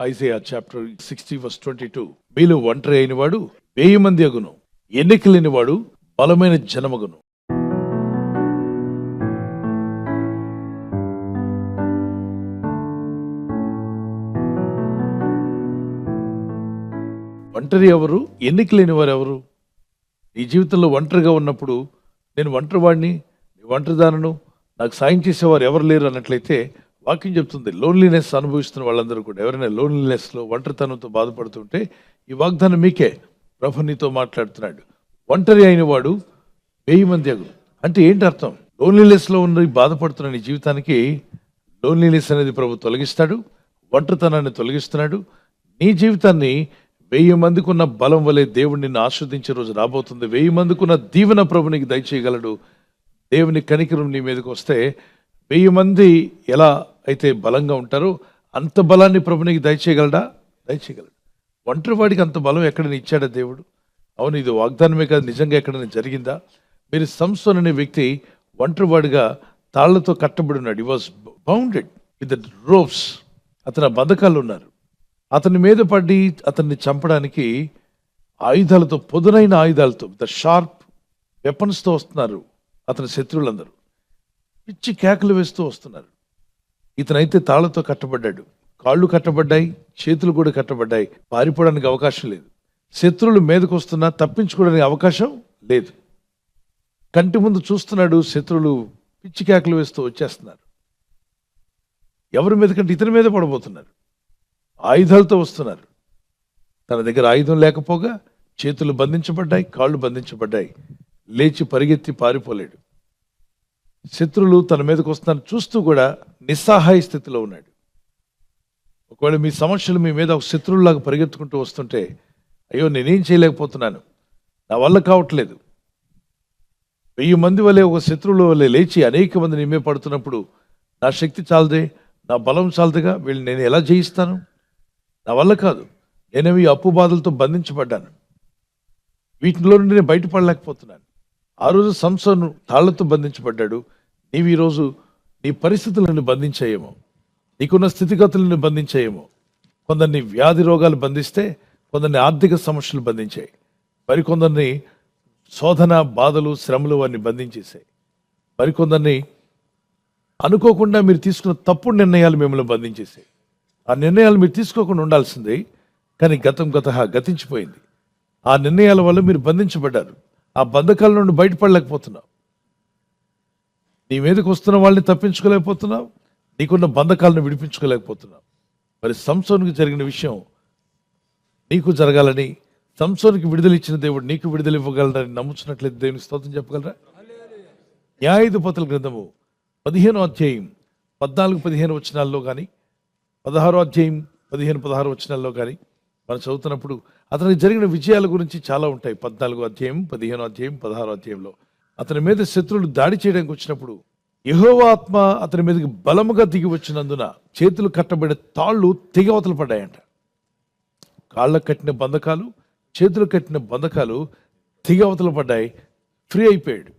Isaiah chapter 60 verse 22. మీలో ఒంటరి అయిన వాడు 1000 మంది అగును, ఎన్నిక లేని వాడు బలమైన జనమగును. ఒంటరి ఎవరు? ఎన్నిక లేని వారు ఎవరు? నీ జీవితంలో ఒంటరిగా ఉన్నప్పుడు నేను ఒంటరివాడిని, ఒంటరిదానను, నాకు సాయం చేసేవారు ఎవరు లేరు అన్నట్లయితే వాక్యం చెప్తుంది, లోన్లీనెస్ అనుభవిస్తున్న వాళ్ళందరూ కూడా ఎవరైనా లోన్లీనెస్లో ఒంటరితనంతో బాధపడుతుంటే ఈ వాగ్దానం మీకే. ప్రభు నీతో మాట్లాడుతున్నాడు. ఒంటరి అయిన వాడు 1000 మంది అగును అంటే ఏంటి అర్థం? లోన్లీనెస్లో ఉన్న బాధపడుతున్న నీ జీవితానికి లోన్లీనెస్ అనేది ప్రభు తొలగిస్తాడు, ఒంటరితనాన్ని తొలగిస్తున్నాడు. నీ జీవితాన్ని 1000 మందికి ఉన్న బలం వలె దేవుడు నిన్ను ఆస్వాదించే రోజు రాబోతుంది. 1000 మందికి ఉన్న దీవెన ప్రభు నీకు దయచేయగలడు. దేవుని కనికరం నీ మీదకి వస్తే 1000 మంది ఎలా అయితే బలంగా ఉంటారో అంత బలాన్ని ప్రభు నీకు దయచేయగలడా? దయచేయగలడు. ఒంటరివాడికి అంత బలం ఎక్కడైనా ఇచ్చాడా దేవుడు? అవును, ఇది వాగ్దానమే కాదు, నిజంగా ఎక్కడైనా జరిగిందా? మీరు సంసోన్ అనే వ్యక్తి ఒంటరివాడిగా తాళ్లతో కట్టబడి ఉన్నాడు. He was bounded with the ropes. అతను బంధకాలు ఉన్నారు. అతని మీద పడి అతన్ని చంపడానికి ఆయుధాలతో, పొదునైన ఆయుధాలతో, ద షార్ప్ వెపన్స్తో వస్తున్నారు అతని శత్రువులందరూ. పిచ్చి కేకలు వేస్తూ వస్తున్నారు. ఇతనైతే తాళ్లతో కట్టబడ్డాడు, కాళ్ళు కట్టబడ్డాయి, చేతులు కూడా కట్టబడ్డాయి. పారిపోవడానికి అవకాశం లేదు. శత్రువులు మీదకు వస్తున్నా తప్పించుకోవడానికి అవకాశం లేదు. కంటి ముందు చూస్తున్నాడు, శత్రువులు పిచ్చి కేకలు వేస్తూ వచ్చేస్తున్నారు. ఎవరి మీద కంటే ఇతని మీద పడబోతున్నారు. ఆయుధాలతో వస్తున్నారు. తన దగ్గర ఆయుధం లేకపోగా చేతులు బంధించబడ్డాయి, కాళ్ళు బంధించబడ్డాయి. లేచి పరిగెత్తి పారిపోలేడు. శత్రువులు తన మీదకి వస్తున్నారు చూస్తూ కూడా నిస్సహాయ స్థితిలో ఉన్నాడు. ఒకవేళ మీ సమస్యలు మీ మీద ఒక శత్రువులాగా పరిగెత్తుకుంటూ వస్తుంటే, అయ్యో నేనేం చేయలేకపోతున్నాను, నా వల్ల కావట్లేదు, 1000 మంది వల్లే ఒక శత్రువుల వల్లే లేచి అనేక మంది నిమ్మే పడుతున్నప్పుడు నా శక్తి చాలదే, నా బలం చాలదుగా, వీళ్ళు నేను ఎలా జయిస్తాను? నా వల్ల కాదు, నేనేమి అప్పు బాధలతో బంధించబడ్డాను, వీటిలో నుండి నేను బయటపడలేకపోతున్నాను. ఆ రోజు సంసోను తాళ్లతో బంధించబడ్డాడు. నీవు ఈరోజు నీ పరిస్థితులను బంధించాయేమో, నీకున్న స్థితిగతులను బంధించాయేమో. కొందరిని వ్యాధి రోగాలు బంధిస్తే, కొందరిని ఆర్థిక సమస్యలు బంధించాయి, మరికొందరిని శోధన, బాధలు, శ్రమలు వారిని బంధించేశాయి. మరికొందరిని అనుకోకుండా మీరు తీసుకున్న తప్పుడు నిర్ణయాలు మిమ్మల్ని బంధించేశాయి. ఆ నిర్ణయాలు మీరు తీసుకోకుండా ఉండాల్సిందే, కానీ గతించిపోయింది. ఆ నిర్ణయాల వల్ల మీరు బంధించబడ్డారు. ఆ బంధకాల నుండి బయటపడలేకపోతున్నావు. నీ మీదకి వస్తున్న వాళ్ళని తప్పించుకోలేకపోతున్నావు, నీకున్న బంధకాలను విడిపించుకోలేకపోతున్నావు. మరి సంసోనుకు జరిగిన విషయం నీకు జరగాలని, సంసోనుకి విడుదల ఇచ్చిన దేవుడు నీకు విడుదల ఇవ్వగలరని నమ్ముచున్నట్లయితే దేవునికి స్తోత్రం చెప్పగలరా? న్యాయాధిపతుల గ్రంథము 15వ అధ్యాయం 14-15 వచనాల్లో కానీ, 16వ అధ్యాయం 15-16 వచనాల్లో కానీ మనం చదువుతున్నప్పుడు అతనికి జరిగిన విజయాల గురించి చాలా ఉంటాయి. 14వ అధ్యాయం, 15వ అధ్యాయం, 16వ అధ్యాయంలో అతని మీద శత్రువులు దాడి చేయడానికి వచ్చినప్పుడు యెహోవా ఆత్మ అతని మీదకి బలముగా దిగి వచ్చినందున చేతులు కట్టబడిన తాళ్ళు తెగవతలు పడ్డాయంట. కాళ్ళకు కట్టిన బంధకాలు, చేతులు కట్టిన బంధకాలు తెగవతలు పడ్డాయి. ఫ్రీ అయిపోయాడు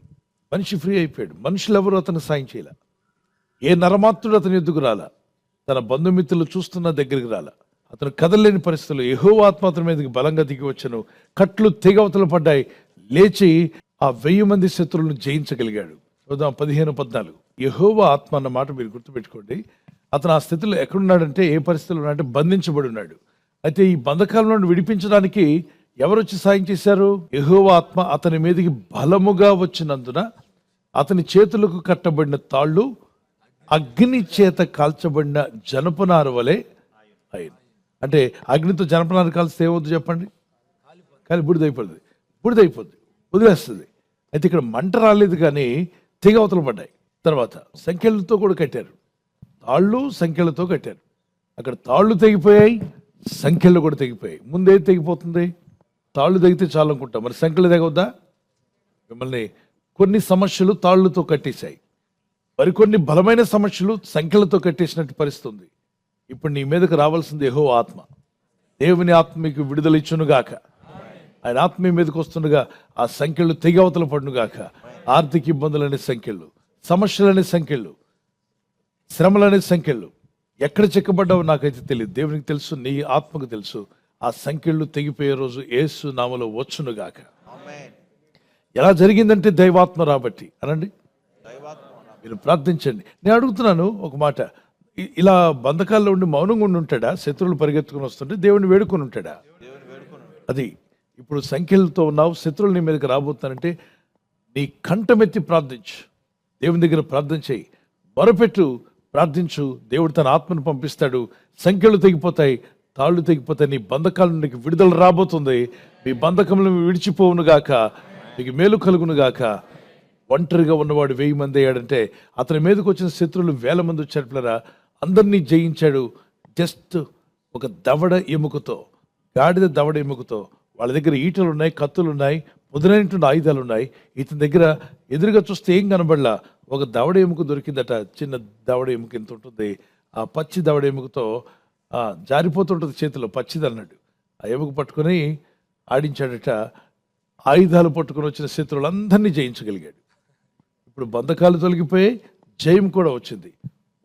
మనిషి, ఫ్రీ అయిపోయాడు. మనుషులు ఎవరు అతను సాయం చేయలే. ఏ నరమాత్రుడు అతని ఎద్దుకు రాలా, తన బంధుమిత్రులు చూస్తున్న దగ్గరికి రాలా. అతను కదలలేని పరిస్థితుల్లో యెహోవా ఆత్మ అతని మీదకి బలంగా దిగి వచ్చను. కట్లు తెగవతలు పడ్డాయి. లేచి ఆ 1000 మంది శత్రువులను జయించగలిగాడు. 15-14 యెహోవా ఆత్మ అన్న మాట మీరు గుర్తుపెట్టుకోండి. అతను ఆ స్థితిలో ఎక్కడున్నాడంటే, ఏ పరిస్థితుల్లో ఉన్నాడంటే బంధించబడి ఉన్నాడు. అయితే ఈ బంధకాల నుండి విడిపించడానికి ఎవరు వచ్చి సాయం చేశారు? యెహోవా ఆత్మ అతని మీదకి బలముగా వచ్చినందున అతని చేతులకు కట్టబడిన తాళ్ళు అగ్ని చేత కాల్చబడిన జనపనారు వలె అయింది. అంటే అగ్నితో జనపనారు కాల్స్తే ఏమవుతుంది చెప్పండి? కానీ బుడిదైపోద్ది, వదిలేస్తుంది. అయితే ఇక్కడ మంట రాలేదు కానీ తెగవతలు పడ్డాయి. తర్వాత సంఖ్యలతో కూడా కట్టారు. తాళ్ళు సంఖ్యలతో కట్టారు. అక్కడ తాళ్ళు తెగిపోయాయి, సంఖ్యలు కూడా తెగిపోయాయి. ముందేది తెగిపోతుంది? తాళ్ళు తెగితే చాలు అనుకుంటాం, మరి సంఖ్యలు తెగవద్దా? మిమ్మల్ని కొన్ని సమస్యలు తాళ్ళతో కట్టేశాయి, మరికొన్ని బలమైన సమస్యలు సంఖ్యలతో కట్టేసినట్టు పరిస్థితి ఉంది. ఇప్పుడు నీ మీదకి రావాల్సింది యెహోవా ఆత్మ. దేవుని ఆత్మ మీకు విడుదల ఇచ్చునుగాక. ఆయన ఆత్మ మీ మీదకి వస్తుండగా ఆ సంఖ్యలు తెగవతలు పడునుగాక. ఆర్థిక ఇబ్బందులనే సంఖ్యలు, సమస్యలనే సంఖ్యలు, శ్రమలనే సంఖ్యలు ఎక్కడ చెక్కబడ్డావో నాకైతే తెలియదు, దేవునికి తెలుసు, నీ ఆత్మకు తెలుసు. ఆ సంఖ్యలు తెగిపోయే రోజు యేసు నామములో వచ్చునుగాక. ఎలా జరిగిందంటే దైవాత్మ రాబట్టి అనండి, మీరు ప్రార్థించండి. నేను అడుగుతున్నాను ఒక మాట, ఇలా బంధకాల్లో ఉండి మౌనంగా ఉండి ఉంటాడా? శత్రువులు పరిగెత్తుకుని వస్తుంటే దేవుని వేడుకొని ఉంటాడా? అది ఇప్పుడు సంఖ్యలతో ఉన్నావు, శత్రువులు నీ మీదకి రాబోతానంటే నీ కంఠమెత్తి ప్రార్థించు, దేవుని దగ్గర ప్రార్థన చేయి, మొరపెట్టు, ప్రార్థించు. దేవుడు తన ఆత్మను పంపిస్తాడు, సంఖ్యలు తెగిపోతాయి, తాళ్ళు తెగిపోతాయి, నీ బంధకాల నుండి విడుదల రాబోతుంది. మీ బంధకములను విడిచిపోవును గాక, మీకు మేలు కలుగును గాక. ఒంటరిగా ఉన్నవాడు 1000 మంది అయ్యాడంటే అతని మీదకి వచ్చిన శత్రువులు 1000 మంది వచ్చారు పిల్లరా. అందరినీ జయించాడు జస్ట్ ఒక దవడ ఎముకతో, గాడిద దవడ ఎముకతో. వాళ్ళ దగ్గర ఈటలు ఉన్నాయి, కత్తులు ఉన్నాయి, పొదునైనటువంటి ఆయుధాలు ఉన్నాయి. ఇతని దగ్గర ఎదురుగా చూస్తే ఏం కనబడలా, ఒక దవడ ఎముక దొరికిందట. చిన్న దవడ ఎముక ఎంత ఉంటుంది, ఆ పచ్చి దవడ ఎముకతో జారిపోతుంటుంది చేతిలో, పచ్చిది అన్నాడు. ఆ ఎముక పట్టుకొని ఆడించాడట. ఆయుధాలు పట్టుకొని వచ్చిన శత్రువులందరినీ జయించగలిగాడు. ఇప్పుడు బంధకాలు తొలగిపోయి జయం కూడా వచ్చింది.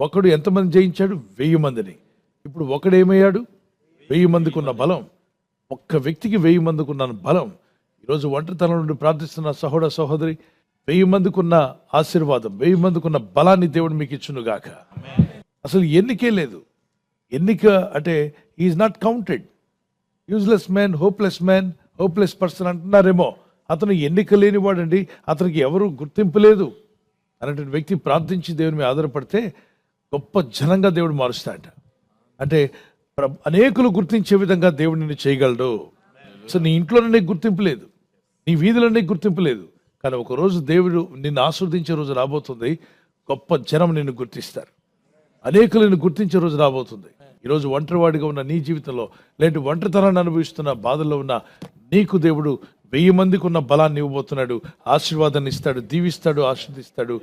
ఒకడు ఎంతమంది జయించాడు? 1000 మందిని. ఇప్పుడు ఒకడు ఏమయ్యాడు? 1000 మందికి ఉన్న బలం. ఒక్క వ్యక్తికి 1000 మందికి ఉన్న బలం. ఈరోజు ఒంటరితనం నుండి ప్రార్థిస్తున్న సహోదర సహోదరి, 1000 మందికి ఉన్న ఆశీర్వాదం, 1000 మందికి ఉన్న బలాన్ని దేవుడు మీకు ఇచ్చును గాక. అసలు ఎన్నికే లేదు. ఎన్నిక అంటే is not counted. Useless man, hopeless person అంటున్నారేమో. అతను ఎన్నిక లేనివాడండి, అతనికి ఎవరు గుర్తింపు లేదు అనేటువంటి వ్యక్తి ప్రార్థించి దేవుని మీద ఆధారపడితే గొప్ప జనంగా దేవుడు మారుస్తాడట. అంటే అనేకులు గుర్తించే విధంగా దేవుడు నిన్ను చేయగలడు. సో నీ ఇంట్లోనే నీకు గుర్తింపు లేదు, నీ వీధిలో నీకు గుర్తింపు లేదు, కానీ ఒకరోజు దేవుడు నిన్ను ఆస్వాదించే రోజు రాబోతుంది. గొప్ప జనం నిన్ను గుర్తిస్తారు, అనేకులు నిన్ను గుర్తించే రోజు రాబోతుంది. ఈరోజు ఒంటరివాడిగా ఉన్న నీ జీవితంలో, లేదంటే ఒంటరితనాన్ని అనుభవిస్తున్న బాధల్లో ఉన్న నీకు దేవుడు 1000 మందికి ఉన్న బలాన్ని ఇవ్వబోతున్నాడు, ఆశీర్వాదాన్ని ఇస్తాడు, దీవిస్తాడు, ఆశీర్దిస్తాడు.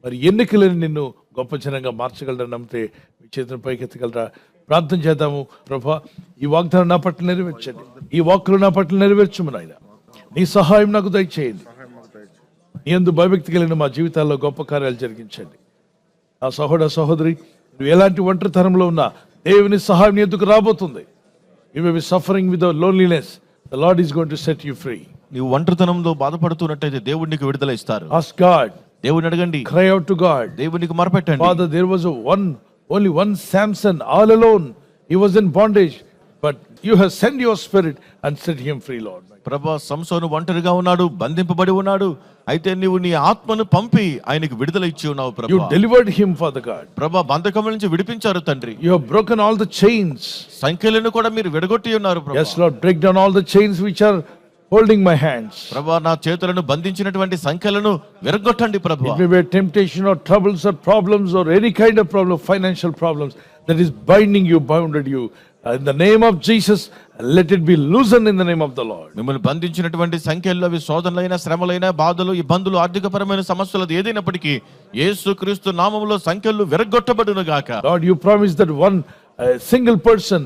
మరి ఎన్నికలను నిన్ను గొప్ప జనంగా మార్చగలరని నమ్మితే మీ చేతులను పైకెత్తగలరా? ప్రార్థన చేద్దాము. ప్రభా, ఈ వాగ్దానం నా పట్ల నెరవేర్చండి, ఈ వాక్కులు నా పట్ల నెరవేర్చుము నాయన. నీ సహాయం నాకు దయచేయండి. నీ యందు భయభక్తి కలిగిన మా జీవితాల్లో గొప్ప కార్యాలు జరిగించండి. నా సహోదర సహోదరి, నువ్వు ఎలాంటి ఒంటరితనంలో ఉన్నా దేవుని సహాయం నీ ఎందుకు రాబోతుంది. You may be suffering with loneliness, the lord is going to set you free. నీవు ఒంటరితనంలో బాధపడుతున్నట్టయితే దేవుడు నీకు విడుదల ఇస్తారు. ఆస్క్ గాడ్, దేవుని అడగండి, cry out to God. దేవునికి మొరపెట్టండి. Father, there was only one Samson all alone. He was in bondage, but you have sent your spirit and set him free, Lord. ప్రభా, సంసోను ఒంటరిగా ఉన్నాడు, బంధింపబడి ఉన్నాడు, అయితే నీవు నీ ఆత్మను పంపి ఆయనకు విడుదల ఇచ్చి ఉన్నావు ప్రభా. You delivered him, Father God. ప్రభా, బంధకముల నుంచి విడిపించారు తండ్రి. You have broken all the chains. సంఖ్యలను కూడా మీరు విడగొట్టి ఉన్నారు ప్రభా. Yes, Lord, break down all the chains which are holding my hands. ప్రభా, నా చేతులను బంధించినటువంటి సంఖ్యలను విరగొట్టండి ప్రభా. It may be a temptation or troubles or problems or any kind of problem, financial problems that is binding you, bounded you. In the name of Jesus, let it be loosened in the name of the Lord. మిమ్మల్ని బంధించినటువంటి సంఖ్యల్లో అవి శోధనలైన, శ్రమలైన, బాధలు, ఇబ్బందులు, ఆర్థికపరమైన సమస్యలు ఏదైనప్పటికీ యేసుక్రీస్తు నామములో సంఖ్యలు విరగొట్టబడును గాక. Lord, you promised that one single person,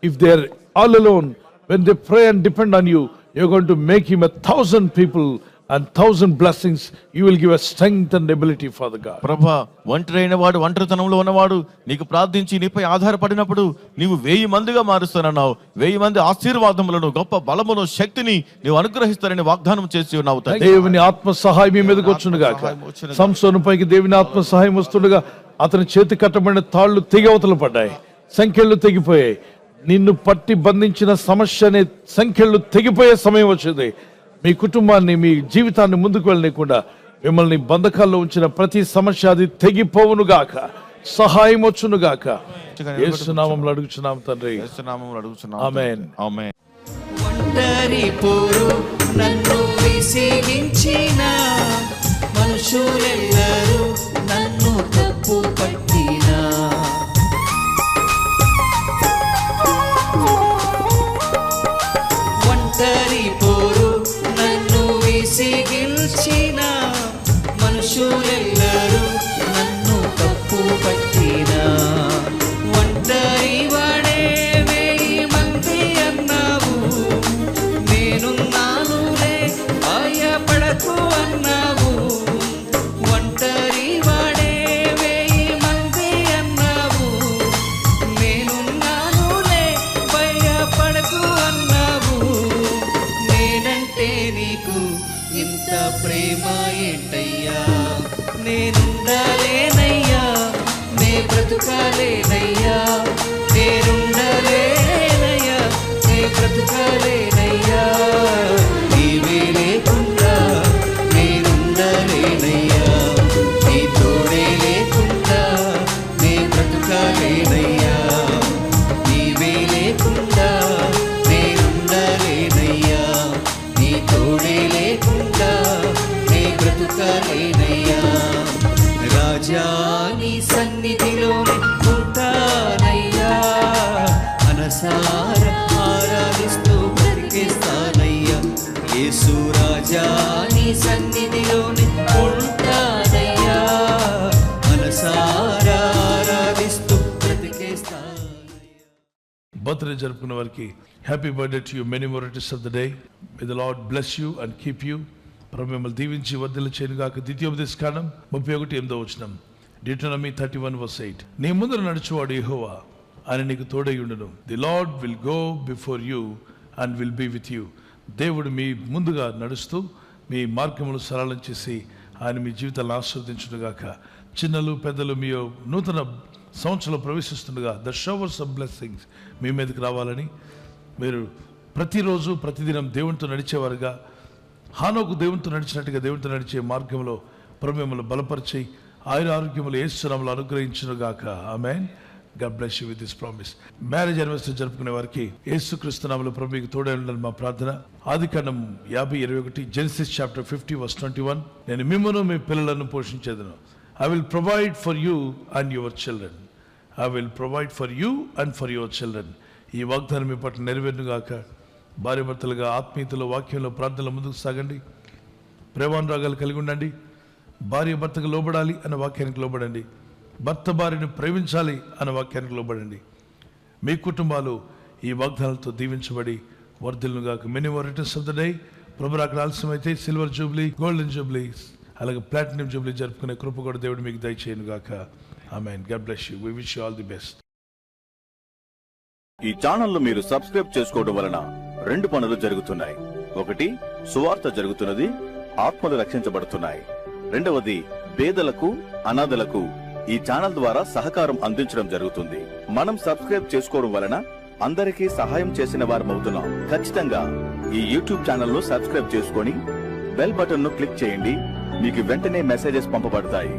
if they are all alone, when they pray and depend on you, you're going to make him 1,000 people and 1,000 blessings. You will give us strength and ability, Father God. ప్రభా, ఒంటరైన వాడు, ఒంటరితనంలో ఉన్నవాడు నీకు ప్రార్థించి నీపై ఆధారపడినప్పుడు నీవు 1000 మందిగా మారుస్తానన్నావు. 1000 మంది ఆశీర్వాదములను, గొప్ప బలమును, శక్తిని నీవు అనుగ్రహిస్తారని వాగ్దానం చేసి ఉన్నావు. దేవుని ఆత్మ సహాయం మీ మీదకి వచ్చును గాక. సంసోను పైకి దేవుని ఆత్మ సహాయం వస్తుండగా అతని చేతి కట్టబడిన తాళ్ళు తెగవతలు పడ్డాయి, సంఖ్యలు తెగిపోయాయి. నిన్ను పట్టి బంధించిన సమస్య అనే సంఖ్యలు తెగిపోయే సమయం వచ్చింది. మీ కుటుంబాన్ని, మీ జీవితాన్ని ముందుకు వెళ్ళనీయకుండా మిమ్మల్ని బంధకాల్లో ఉంచిన ప్రతి సమస్య అది తెగిపోవును గాక, సహాయం వచ్చును గాక. యేసు నామములో అడుగుచున్నాం తండ్రి, యేసు నామములో అడుగుచున్నాం. ఆమేన్. ఆమేన్. ఒంటరి పోరు నన్ను విసిగించిన మనుషులెల్లరూ నన్ను తప్పు పట్టినా, ఒంటరి పోరు నన్ను విసిగించిన మనుషులెల్లరూ నన్ను తప్పు పట్టినా, ఒంటరి వాడే 1000 మంది అన్నావు, నేనున్నానులే భయపడకు అన్నావు. ఒంటరి వాడే 1000 మంది అన్నావు, నీకు ఇంత ప్రేమ ఏంటయ్యా? నేనుండలేనయ్యా, నే బ్రతుకాలేనయ్యా, నేనుండలేనయ్యా, నే బ్రతుకాలేనయ్యా. నీవే లేకుండా నేనుండలేనయ్యా, నీ తోడే లేకుండా నే బ్రతుకాలేనయ్యా. నీవే లేకుండా నేనుండలేనయ్యా, నీ తోడే లేకుండా నే బ్రతుకాలేనయ్యా. రాజా నీ సన్నిధిలోనే ఉంటానయ్యా, మనసారా ఆరాధిస్తూ బ్రతికేస్తానయ్యా. యేసు రాజా నీ సన్నిధిలోనే ఉంటానయ్యా, మనసారా ఆరాధిస్తూ బ్రతికేస్తానయ్యా. బర్త్డే జరుపుకున్న వారికి happy birthday to you, many మోరిటీస్ of the day. May the Lord bless you and keep you. ప్రభు మిమ్మల్ని దీవించి వర్ధిల్ల చేయనుగాక. ద్వితీయోపదేశకాండం 31:8. Deuteronomy 31:8. నీ ముందర నడుచువాడు యెహోవా, ఆయన నీకు తోడై ఉండును. The Lord will go before you and will be with you. దేవుడు మీ ముందుగా నడుస్తూ మీ మార్గములు సరళం చేసి ఆయన మీ జీవితాలను ఆస్వాదించునుగాక. చిన్నలు పెద్దలు మీ నూతన సంవత్సరంలో ప్రవేశిస్తుండగా ద షవర్స్ ఆఫ్ బ్లెస్సింగ్స్ మీ మీదకి రావాలని, మీరు ప్రతిరోజు ప్రతిదినం దేవునితో నడిచేవారుగా, హానోకు దేవునితో నడిచినట్టుగా దేవునితో నడిచే మార్గంలో ప్రభు మిమ్మల్ని బలపరిచి ఆరోగ్యములు యేసు నామములో అనుగ్రహించునుగాక. ఆమేన్. God bless you with this promise. Marriage anniversary జరుపుకునే వారికి యేసుక్రీస్తు నామములో ప్రభు మీకు తోడై ఉండాలని మా ప్రార్థన. ఆదికాండం 50:21, Genesis chapter 50:21. నేను మిమ్మును మీ పిల్లలను పోషించేదను. I will provide for you and your children. I will provide for you and for your children. ఈ వాగ్దానం మీ పట్ల నెరవేరునుగాక. భార్య భర్తలుగా ఆత్మీయతలో, వాక్యంలో, ప్రార్థనలో ముందుకు సాగండి. ప్రేమానురాగాలు కలిగి ఉండండి. భార్య భర్తకు లోబడాలి అన్న వాక్యానికి లోబడండి. భర్త భార్యను ప్రేమించాలి అన్న వాక్యానికి లోబడండి. మీ కుటుంబాలు ఈ వాగ్దానాలతో దీవించబడి వర్ధిల్లుగాక. Many more returns of the day. ప్రభు అక్కడ ఆలస్యమైతే సిల్వర్ జూబ్లీ, గోల్డెన్ జూబ్లీ, అలాగే ప్లాటినం జూబ్లీ జరుపుకునే కృప కూడా దేవుడు మీకు దయచేయనుగాక. ఆమేన్. God bless you. We wish you all the best. ఈ ఛానల్ను మీరు సబ్స్క్రైబ్ చేసుకోవడం వలన 2 పనులు జరుగుతున్నాయి. ఒకటి, సువార్త జరుగుతున్నది, ఆత్మలు రక్షించబడుతున్నాయి. రెండవది, పేదలకు, అనాథలకు ఈ ఛానల్ ద్వారా సహకారం అందించడం జరుగుతుంది. మనం సబ్స్క్రైబ్ చేసుకోవడం వలన అందరికీ సహాయం చేసిన వారమవుతున్నాం. ఖచ్చితంగా ఈ యూట్యూబ్ ఛానల్ ను సబ్స్క్రైబ్ చేసుకొని బెల్ బటన్ ను క్లిక్ చేయండి. మీకు వెంటనే మెసేజెస్ పంపబడతాయి.